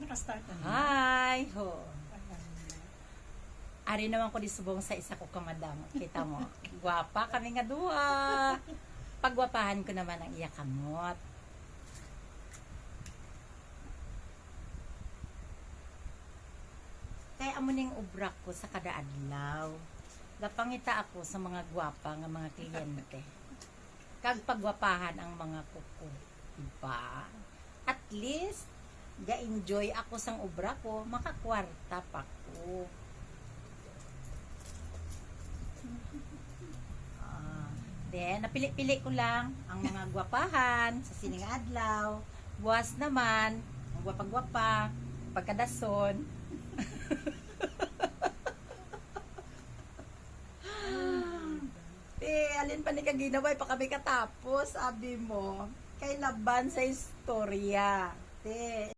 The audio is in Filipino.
Nakastart na. Hi! Ho. Ari naman ko di subong sa isa ko kamadam. Kita mo. Gwapa kami nga duha. Pagwapahan ko naman ang iya kamot. Kaya amo ning ubrak ko sa kada adlaw. Gapangita ako sa mga gwapa nga mga kliyente. Kag pagwapahan ang mga kuko. Diba? At least, ga-enjoy ako sang ubra ko, makakwarta pa ko. Then, napili-pili ko lang ang mga gwapahan sa sining adlaw. Buwas naman, ang gwapa-gwapa, pagkadason. Alin pa ni kaginaway pa kami katapos, sabi mo. Kay laban sa istorya.